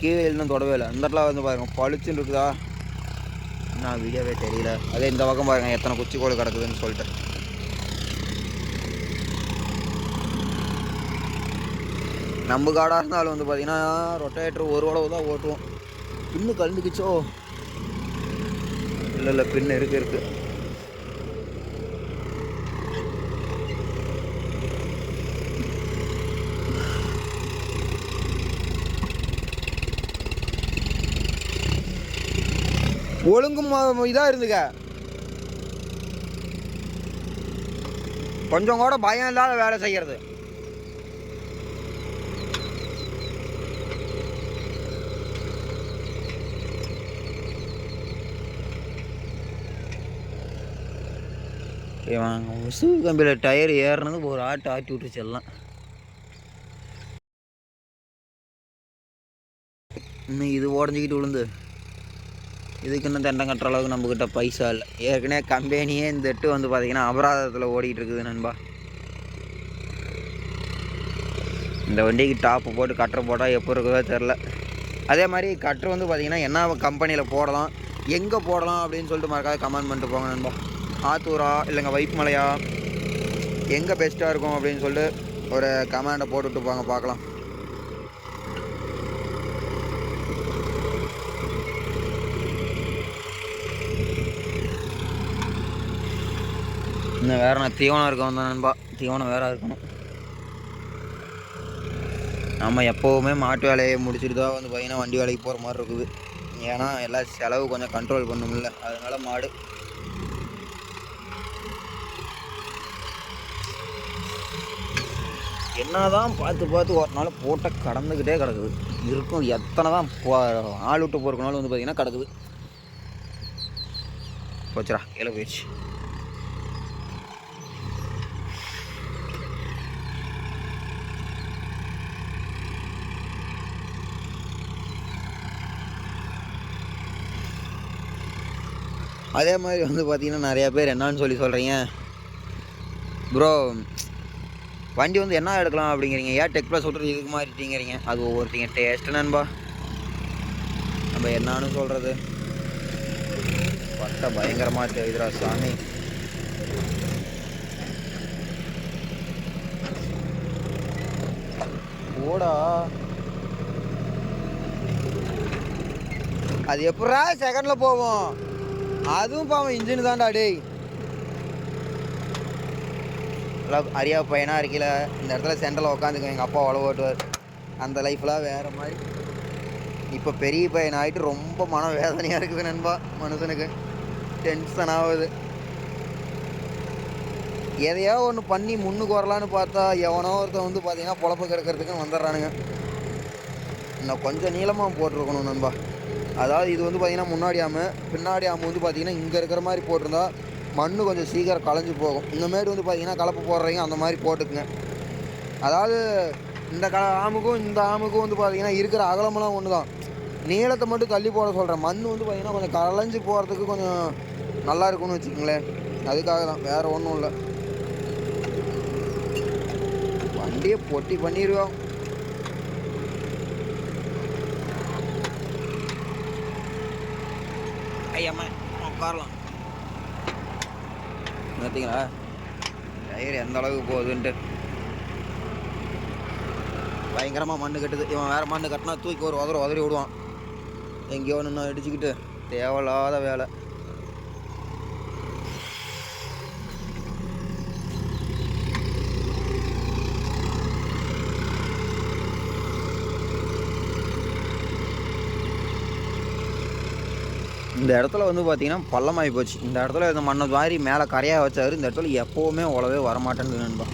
கீழே இன்னும் தொடவே இல்லை. இந்த இடத்துல வந்து பாருங்கள் பளிச்சுன்னு இருக்குதா, நான் வீடியோவே தெரியல. அதே இந்த பக்கம் பாருங்கள் எத்தனை குச்சி கோடு கிடக்குதுன்னு சொல்லிட்டு. நம்ம காடாக இருந்தாலும் வந்து பார்த்திங்கன்னா ரொட்டேட்டர் ஒரு உழவு தான் ஓட்டுவோம். பின்னு கலந்துக்குச்சோ இல்லை பின்னு இருக்கு. ஒழுங்கும் இதாக இருந்துக்க, கொஞ்சம் கூட பயம் இல்லாத வேலை செய்கிறது. உசு கம்பியில் டயர் ஏறினது ஒரு ஆட்டி விட்டுருச்சு எல்லாம். இன்னும் இது உடஞ்சிக்கிட்டு விழுந்து இதுக்கு இன்னும் தண்டம் கட்டுற அளவுக்கு நம்மக்கிட்ட பைசா இல்லை. ஏற்கனவே கம்பெனியே இந்த எட்டு வந்து பார்த்திங்கன்னா அபராதத்தில் ஓடிக்கிட்டு இருக்குது நண்பா. இந்த வண்டிக்கு டாப்பு போட்டு கட்டர் போட்டால் எப்போ இருக்குதோ தெரில. அதே மாதிரி கட்டர் வந்து பார்த்திங்கன்னா என்ன கம்பெனியில் போடலாம், எங்கே போடலாம் அப்படின்னு சொல்லிட்டு மறக்காத கமெண்ட் பண்ணிட்டு போங்க நண்பா. ஆத்தூரா இல்லைங்க வைப்மலையா, எங்கே பெஸ்ட்டாக இருக்கும் அப்படின்னு சொல்லிட்டு ஒரு கமெண்டை போட்டுவிட்டு போங்க பார்க்கலாம். இன்னும் வேறு நான் தீவனம் இருக்கணும் தான் நண்பா, தீவனம் வேறு இருக்கணும். நம்ம எப்போவுமே மாட்டு வேலையை முடிச்சுட்டு தான் வந்து பார்த்திங்கன்னா வண்டி வேலைக்கு போகிற மாதிரி இருக்குது. ஏன்னா எல்லா செலவு கொஞ்சம் கண்ட்ரோல் பண்ணணும்ல, அதனால் மாடு. என்ன தான் பார்த்து ஒரு நாள் போட்ட கடந்துக்கிட்டே கிடக்குது இருக்கும். எத்தனை தான் ஆள் விட்டு போகிறனாலும் வந்து பார்த்திங்கன்னா கிடக்குது. போச்சுரா கீழே போயிடுச்சு. அதே மாதிரி வந்து பார்த்திங்கன்னா நிறையா பேர் என்னான்னு சொல்கிறீங்க, ப்ரோ வண்டி வந்து என்ன எடுக்கலாம் அப்படிங்கிறீங்க, ஏன் டெக் ப்ளஸ் விட்டுறது இதுக்கு மாறிட்டீங்கிறீங்க. அது ஒவ்வொருத்தங்க டேஸ்ட்டு நண்பா, நம்ம என்னான்னு சொல்கிறது. பட்டை பயங்கரமாக தெரியுதுரா சாமி. ஓடா அது எப்படா செகண்டில் போவோம், அதுவும் பாவம் இன்ஜின் தான்டா டேய். அரியா பையனாக இருக்கல இந்த இடத்துல சென்டரில் உட்காந்துக்குவேன், எங்கள் அப்பா உழவு ஓட்டுவார். அந்த லைஃப்லாம் வேறு மாதிரி. இப்போ பெரிய பையன் ஆகிட்டு ரொம்ப மன வேதனையாக இருக்குது நண்பா. மனுஷனுக்கு டென்ஷன் ஆகுது. எதையோ ஒன்று பண்ணி முன்னுக்கு வரலான்னு பார்த்தா எவனோ ஒருத்தன் வந்து பார்த்தீங்கன்னா பொழப்பு கிடக்கிறதுக்கு வந்துடுறானுங்க. இன்னும் கொஞ்சம் நீளமாக போட்டிருக்கணும் நண்பா. அதாவது இது வந்து பார்த்திங்கன்னா முன்னாடி பின்னாடி வந்து பார்த்திங்கன்னா இங்கே இருக்கிற மாதிரி போட்டிருந்தா மண் கொஞ்சம் சீக்கிரம் களைஞ்சி போகும். இந்தமாரி வந்து பார்த்திங்கன்னா கலப்பு போடுறீங்க அந்த மாதிரி போட்டுக்குங்க. அதாவது இந்த ஆமுக்கும் இந்த ஆமுக்கும் வந்து பார்த்திங்கன்னா இருக்கிற அகலமெல்லாம் ஒன்று தான், நீளத்தை மட்டும் தள்ளி போட சொல்கிறேன். மண் வந்து பார்த்திங்கன்னா கொஞ்சம் களைஞ்சி போகிறதுக்கு கொஞ்சம் நல்லா இருக்கும்னு வச்சுக்கோங்களேன். அதுக்காக தான், வேறு ஒன்றும் இல்லை. வண்டியை பொட்டி பண்ணிடுவோம். ஐயம்மா உட்காரலாம் பார்த்தீங்களா டயர் எந்த அளவுக்கு போகுதுன்ட்டு. பயங்கரமாக மண்ணு கட்டுது. இவன் வேறு மண்ணு கட்டினா தூக்கி ஒரு உதறி விடுவான். எங்கேயோ ஒன்று அடிச்சுக்கிட்டு தேவையில்லாத வேலை. இந்த இடத்துல வந்து பார்த்திங்கன்னா பள்ளமாகி போச்சு. இந்த இடத்துல இந்த மண்ணை மாதிரி மேலே கரையாக வச்சாரு. இந்த இடத்துல எப்போவுமே உழவே வரமாட்டேங்குது நண்பா.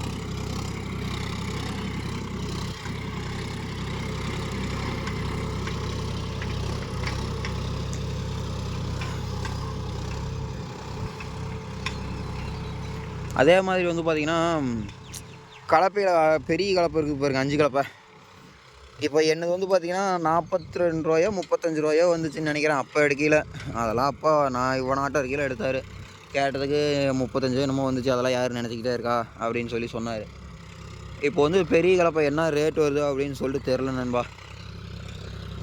அதே மாதிரி வந்து பார்த்திங்கன்னா கலப்பையில் பெரிய கலப்பை இருக்குது பாருங்க, 5 கலப்பை. இப்போ என்னது வந்து பார்த்திங்கன்னா 42 ரூபாயோ 35 ரூபாயோ வந்துச்சுன்னு நினைக்கிறேன் அப்போ எடுக்கல. அதெல்லாம் அப்பா நான் இவனாட்டம் இருக்கையில் எடுத்தார். கேட்டதுக்கு 35 என்னமோ வந்துச்சு, அதெல்லாம் யார் நினச்சிக்கிட்டே இருக்கா அப்படின்னு சொன்னார். இப்போ வந்து பெரிய கலப்பை என்ன ரேட் வருது அப்படின்னு சொல்லிட்டு தெரில நண்பா.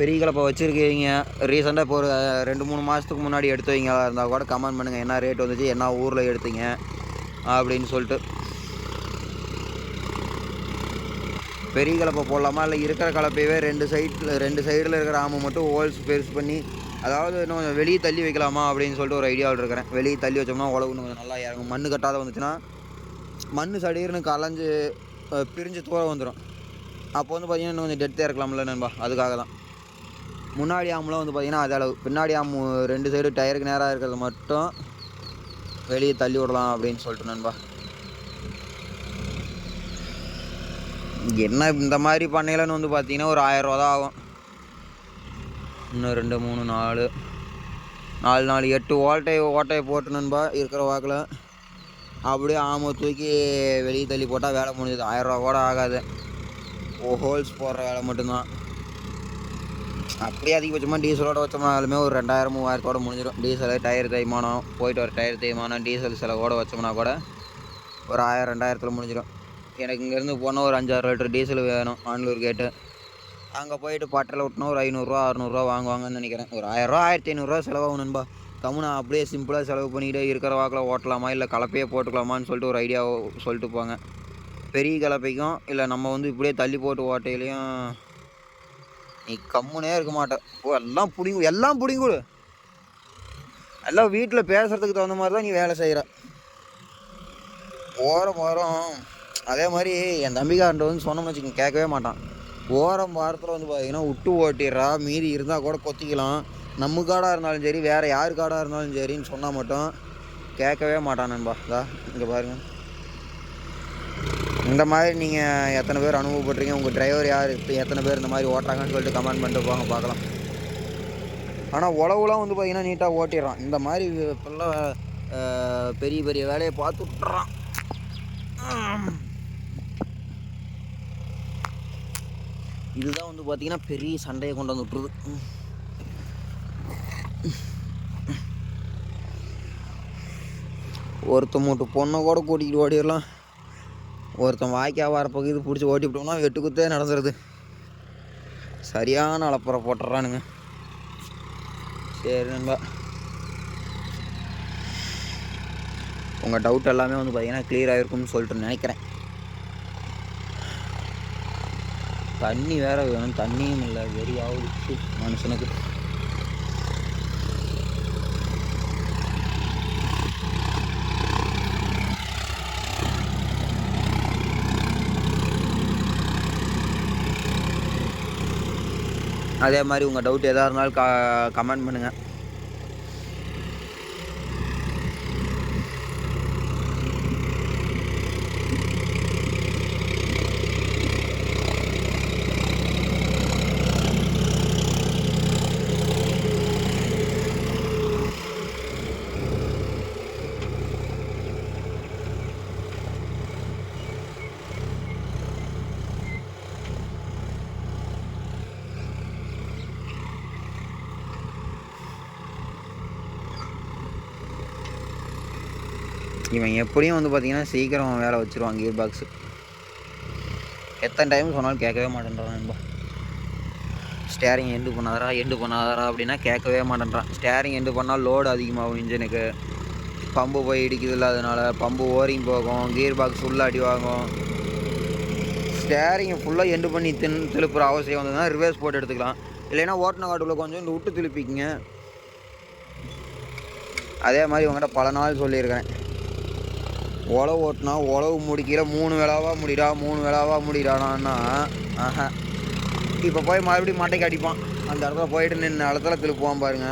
பெரிய கலப்பை வச்சுருக்கீங்க ரீசெண்டாக இப்போ ஒரு 2-3 மாதத்துக்கு முன்னாடி எடுத்து வைங்க இருந்தால் கூட கமெண்ட் பண்ணுங்கள், என்ன ரேட் வந்துச்சு, என்ன ஊரில் எடுத்தீங்க அப்படின்னு சொல்லிட்டு. பெரிய கலப்பை போடலாமா இல்லை இருக்கிற கலப்பையவே ரெண்டு சைடில் இருக்கிற ஆமை மட்டும் ஹோல்ஸ் பெருசு பண்ணி, அதாவது இன்னும் கொஞ்சம் வெளியே தள்ளி வைக்கலாமா அப்படின்னு சொல்லிட்டு ஒரு ஐடியாவில் இருக்கிறேன். வெளியே தள்ளி வச்சோம்னா உழவு இன்னும் கொஞ்சம் நல்லா இறங்கும். மண் கட்டாத வந்துச்சுன்னா மண் சடீர்னு கலைஞ்சு பிரிஞ்சு தூரம் வந்துடும். அப்போ வந்து பார்த்திங்கன்னா இன்னும் கொஞ்சம் டெப்த்தாக இருக்கலாம்ல நண்பா, அதுக்காக தான். முன்னாடி ஆம்லாம் வந்து பார்த்திங்கன்னா அது அளவு, பின்னாடி ஆம் 2 சைடு டயருக்கு நேராக இருக்கிறது மட்டும் வெளியே தள்ளி விடலாம் அப்படின்னு சொல்லிட்டு நண்பா. என்ன இந்த மாதிரி பண்ணையிலன்னு வந்து பார்த்தீங்கன்னா ஒரு 1000 ரூபா தான் ஆகும். இன்னும் 2 3 4 4 8 ஓட்டையை போட்டு நண்பா இருக்கிற வாக்கில் அப்படியே ஆமை தூக்கி வெளியே தள்ளி போட்டால் வேலை முடிஞ்சது. 1000 ரூபா கூட ஆகாது. ஹோல்ஸ் போடுற வேலை மட்டும்தான். அப்படியே அதிகபட்சமாக டீசலோட வச்சோம்னாலுமே ஒரு 2000 3000 முடிஞ்சிடும். டீசலு, டயர் தேய்மானம், போயிட்டு வர டயர் தேய்மானம், டீசல் செலவோடு வச்சோம்னா கூட ஒரு 1000 2000 முடிஞ்சிடும். எனக்கு இங்கேருந்து போனால் ஒரு 5-6 லிட்டர் டீசல் வேணும் ஆண்டலூர் கேட்டு. அங்கே போயிட்டு பட்டரில் விட்டோன்னா ஒரு 500 600 வாங்குவாங்கன்னு நினைக்கிறேன். ஒரு 1000 1500 செலவாகும் நண்பா. கம்முனா அப்படியே சிம்பிளாக செலவு பண்ணிக்கிட்டே இருக்கிற வாக்கில் ஓட்டலாமா இல்லை கலப்பையே போட்டுக்கலாமான்னு சொல்லிட்டு ஒரு ஐடியா சொல்லிட்டு போங்க. பெரிய கலப்பைக்கும் இல்லை நம்ம வந்து இப்படியே தள்ளி போட்டு ஓட்டையிலையும் நீ கம்முனே இருக்க மாட்டேன். எல்லாம் பிடிங்கூடு. எல்லாம் வீட்டில் பேசுகிறதுக்கு தகுந்த மாதிரி தான் நீ வேலை செய்கிற. ஓரம் அதே மாதிரி என் தம்பிக்காரன்ட்ட வந்து சொன்னோம்னு வச்சுக்கோங்க, கேட்கவே மாட்டான். ஓரம் வாரத்தில் வந்து பார்த்தீங்கன்னா விட்டு ஓட்டிடுறா, மீதி இருந்தால் கூட கொத்திக்கலாம். நம்ம காடாக இருந்தாலும் சரி, வேறு யார் காடாக இருந்தாலும் சரின்னு சொன்னால் மட்டும் கேட்கவே மாட்டான் நண்பா. இங்கே பாருங்கள், இந்த மாதிரி நீங்கள் எத்தனை பேர் அனுபவப்படுறீங்க, உங்கள் டிரைவர் யார், எத்தனை பேர் இந்த மாதிரி ஓட்டுறாங்கன்னு சொல்லிட்டு கமெண்ட் பண்ணிட்டு போங்க பார்க்கலாம். ஆனால் உழவுலாம் வந்து பார்த்திங்கன்னா நீட்டாக ஓட்டிடுறான். இந்த மாதிரி இப்போல்லாம் பெரிய பெரிய வேலையை பார்த்து விட்டுறான். இதுதான் வந்து பார்த்திங்கன்னா பெரிய சண்டையை கொண்டு வந்து விட்டுருது. ஒருத்தன் மூட்டு பொண்ணை கூட கூட்டிகிட்டு ஓடிடலாம். ஒருத்தன் வாய்க்கா வரப்போக்கு இது பிடிச்சி ஓட்டி விட்டோம்னா வெட்டுக்குத்தே நடந்துடுது. சரியான அளப்புற போட்டுறானுங்க. சரி நண்பா, உங்கள் டவுட் எல்லாமே வந்து பார்த்திங்கன்னா கிளியர் ஆகிருக்கும்னு சொல்லிட்டு நினைக்கிறேன். தண்ணி வேறு வேணும், தண்ணியும் இல்லை, வெறியாகுது மனுஷனுக்கு. அதே மாதிரி உங்கள் டவுட் எதாக இருந்தாலும் கமெண்ட் பண்ணுங்கள். இவன் எப்படியும் வந்து பார்த்திங்கன்னா சீக்கிரம் வேலை வச்சுருவான். கியர் பாக்ஸு எத்தனை டைம் சொன்னாலும் கேட்கவே மாட்டேன்றான் நண்பா. ஸ்டேரிங் எண்டு பண்ணாதாரா அப்படின்னா கேட்கவே மாட்டேன்றான். ஸ்டேரிங் எண்டு பண்ணால் லோடு அதிகமாகும் இன்ஜினுக்கு, பம்பு போய் இடிக்குது இல்லை, அதனால் பம்பு ஓரிங் போகும், கியர் பாக்ஸ் ஃபுல்லாக அடி வாங்கும். ஸ்டேரிங்கை ஃபுல்லாக எண்டு பண்ணி திருப்புற அவசியம் வந்ததுன்னா ரிவர்ஸ் போட்டு எடுத்துக்கலாம். இல்லைன்னா ஓட்டின காட்டுக்குள்ளே கொஞ்சம் இந்த விட்டு திருப்பிக்கிங்க. அதே மாதிரி உங்கள்கிட்ட பல நாள் சொல்லியிருக்கிறேன், உழவு ஓட்டினா உழவு முடிக்கல 3 வேளாவாக முடிடானா ஆஹா. இப்போ போய் மறுபடியும் மட்டைக்கு அடிப்பான். அந்த இடத்துல போயிட்டு நின்று இடத்துல திருப்புவான் பாருங்க.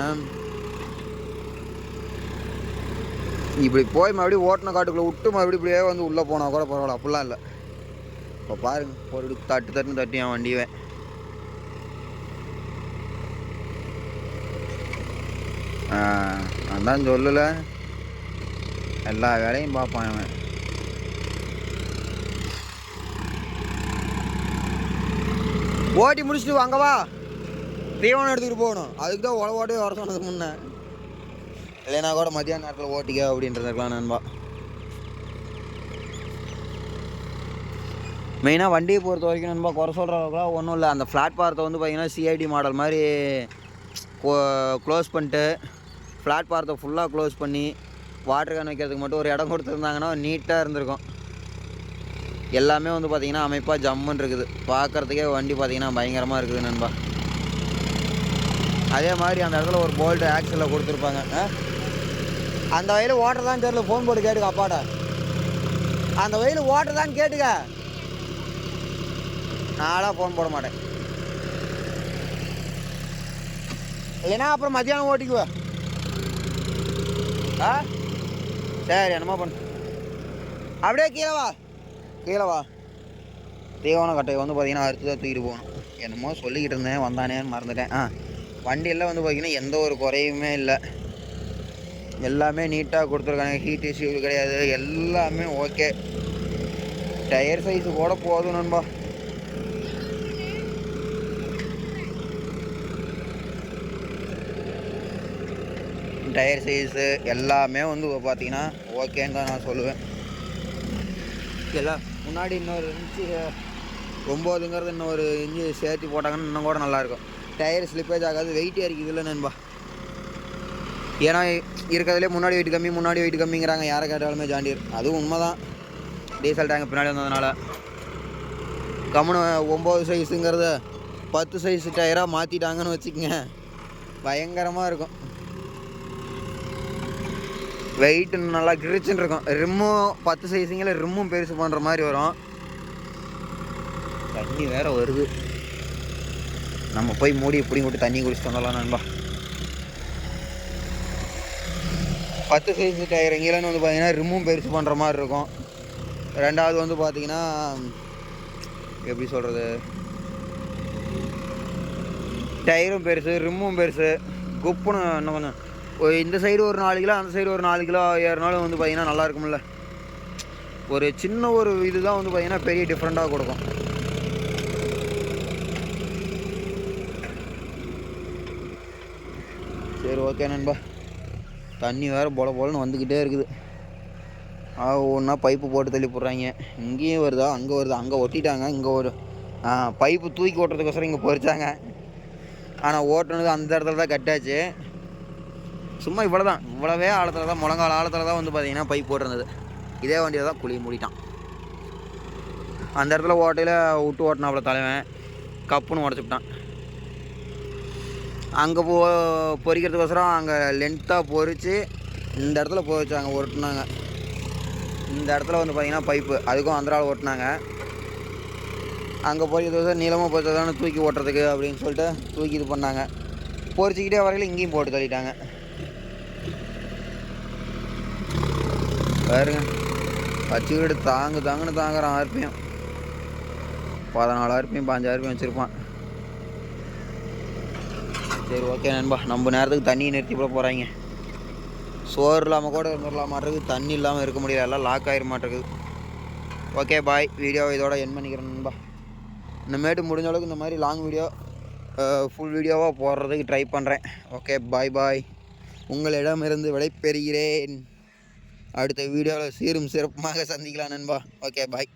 இப்படி போய் மறுபடியும் ஓட்டின காட்டுக்குள்ளே விட்டு மறுபடியும் இப்படியே வந்து உள்ளே போனால் கூட பரவாயில்ல, அப்படிலாம் இல்லை. இப்போ பாருங்க, ஒரு தட்டுன்னு தட்டி என் வண்டியை. அதான் சொல்லலை, எல்லா வேலையும் பார்ப்பான் அவன். ஓட்டி முடிச்சுட்டு வாங்கவா தீவனம் எடுத்துக்கிட்டு போகணும். அதுக்கு தான் ஓட்டே வர சொன்னது முன்னே. இல்லைன்னா கூட மத்தியான நேரத்தில் ஓட்டிக்க அப்படின்றதுக்கலாம் நண்பா. மெயினாக வண்டியை பொறுத்த வரைக்கும் நண்பா குறை சொல்கிற அளவுக்குலாம் ஒன்றும் இல்லை. அந்த பிளாட்பாரத்தை வந்து பார்த்திங்கன்னா சிஐடி மாடல் மாதிரி க்ளோஸ் பண்ணிட்டு, பிளாட்பாரத்தை ஃபுல்லாக க்ளோஸ் பண்ணி வாட்டர் கேன் வைக்கிறதுக்கு மட்டும் ஒரு இடம் கொடுத்துருந்தாங்கன்னா நீட்டாக இருந்திருக்கும். எல்லாமே வந்து பார்த்திங்கன்னா அமைப்பாக ஜம்முன்னு இருக்குது. பார்க்குறதுக்கே வண்டி பார்த்திங்கன்னா பயங்கரமாக இருக்குது நண்பா. அதே மாதிரி அந்த இடத்துல ஒரு போல்ட்டு ஆக்சிலில் கொடுத்துருப்பாங்க. அந்த வயலில் ஓட்டர் தான் தெரியல, ஃபோன் போட்டு கேட்டுக்க அப்பாட்ட. அந்த வயலில் ஓட்டர் தான் கேட்டுக்க. நானாக ஃபோன் போட மாட்டேன். இல்லைன்னா அப்புறம் மத்தியானம் ஓட்டிக்குவா. ஆ சரி என்னமோ பண்ணு. அப்படியே கீழே வா. தீவன கட்டையை வந்து பார்த்தீங்கன்னா அறுத்து தான் தூக்கிட்டு போகணும். என்னமோ சொல்லிக்கிட்டு இருந்தேன், வந்தானேன்னு மறந்துட்டேன். வண்டியெல்லாம் வந்து பார்த்தீங்கன்னா எந்த ஒரு குறையுமே இல்லை, எல்லாமே நீட்டாக கொடுத்துருக்காங்க. ஹீட் இஷ்யூ கிடையாது, எல்லாமே ஓகே. டயர் சைஸு கூட போதும் நண்பா. டயர் சைஸு எல்லாமே வந்து பார்த்தீங்கன்னா ஓகேன்னு தான் நான் சொல்லுவேன். எல்லாம் முன்னாடி இன்னொரு இன்ச்சு 9ங்கிறது இன்னொரு இன்ச்சு சேர்த்து போட்டாங்கன்னு இன்னும் கூட நல்லாயிருக்கும். டயர் ஸ்லிப்பேஜ் ஆகாது, வெயிட்டே இருக்குது இல்லை நண்பா. ஏன்னா இருக்கிறதுலே முன்னாடி வெயிட் கம்மிங்கிறாங்க யாரை கேட்டாலுமே ஜாண்டியர். அதுவும் உண்மை தான், டீசல் டேங்க் பின்னாடி வந்ததுனால. கம்முனு 9 சைஸுங்கிறத 10 சைஸ் டயராக மாற்றிட்டாங்கன்னு வச்சுக்கோங்க, பயங்கரமாக இருக்கும். வெயிட் நல்லா கிரிச்சுன்னு இருக்கும். ரிம்மும் 10 சைஸுங்கில் ரிம்மும் பெருசு பண்ணுற மாதிரி வரும். தண்ணி வேறு வருது, நம்ம போய் மூடி இப்படி விட்டு தண்ணி குடிச்சிட்டு வந்துடலாம் நண்பா. 10 சைஸ் டயர் எங்கேயிலன்னு வந்து பார்த்தீங்கன்னா ரிம்மும் பெருசு பண்ணுற மாதிரி இருக்கும். ரெண்டாவது வந்து பார்த்தீங்கன்னா எப்படி சொல்கிறது, டயரும் பெருசு, ரிம்மும் பெருசு, குப்புன்னு இன்னும் கொஞ்சம் இந்த சைடு ஒரு 4 கிலோ, அந்த சைடு ஒரு 4 கிலோ ஏறினாலும் வந்து பார்த்தீங்கன்னா நல்லா இருக்கும்ல. ஒரு சின்ன ஒரு இதுதான் வந்து பார்த்தீங்கன்னா பெரிய டிஃப்ரெண்ட்டாக கொடுக்கும். சரி ஓகே நண்பா, தண்ணி வேறு போலன்னு வந்துக்கிட்டே இருக்குது. ஒன்றா பைப்பு போட்டு தள்ளி போடுறாங்க. இங்கேயும் வருதா, அங்கே வருதா, அங்கே ஒட்டிட்டாங்க, இங்கே ஒரு பைப்பு தூக்கி ஓட்டுறதுக்கோசரம் இங்கே பொறிச்சாங்க. ஆனால் ஓட்டுனது அந்த இடத்துல தான் கட்டாச்சு. சும்மா இவ்வளோவே ஆழத்தில் தான், முழங்கால ஆழத்தில் தான் வந்து பார்த்தீங்கன்னா பைப் போட்டிருந்தது. இதே வண்டியில் தான் குழி மூடிட்டான். அந்த இடத்துல ஓட்டையில் விட்டு ஓட்டினாப்புல தலைவன், கப்புன்னு உடச்சிவிட்டான். அங்கே பொறிக்கிறதுக்கோசரம் அங்கே லென்த்தாக பொறிச்சு இந்த இடத்துல பொறிச்சாங்க, ஒட்டினாங்க. இந்த இடத்துல வந்து பார்த்தீங்கன்னா பைப்பு, அதுக்கும் அந்த ஆள் ஓட்டினாங்க. அங்கே பொறிக்கிறதுக்கோசரம் நீளமாக பொறிச்சதானே தூக்கி ஓட்டுறதுக்கு அப்படின்னு சொல்லிட்டு தூக்கி இது பண்ணாங்க. பொறிச்சிக்கிட்டே வரையில் இங்கேயும் போட்டு தள்ளிட்டாங்க. பாருங்க, வச்சுக்கிட்டு தாங்குன்னு தாங்குறான். ஆர்பிஎம் 14 ஆர்பிஎம் 15 ஆர்பிஎம் வச்சுருப்பான். சரி ஓகே நண்பா, நம்ம நேரத்துக்கு தண்ணியை நிறுத்தி போட போகிறாங்க. சோறு இல்லாமல் கூட இருந்துடலாம் மாட்டேங்குது, தண்ணி இல்லாமல் இருக்க முடியல, எல்லாம் லாக் ஆகிட மாட்டேங்குது. ஓகே பாய், வீடியோவை இதோட என் பண்ணிக்கிறேன் நண்பா. இனிமேட்டு முடிஞ்ச அளவுக்கு இந்த மாதிரி லாங் வீடியோ ஃபுல் வீடியோவாக போடுறதுக்கு ட்ரை பண்ணுறேன். Okay bye. உங்களிடமிருந்து விடைபெறுகிறேன். அடுத்த வீடியோவில் சீரும் சிறப்புமாக சந்திக்கலாம் நண்பா. Okay bye.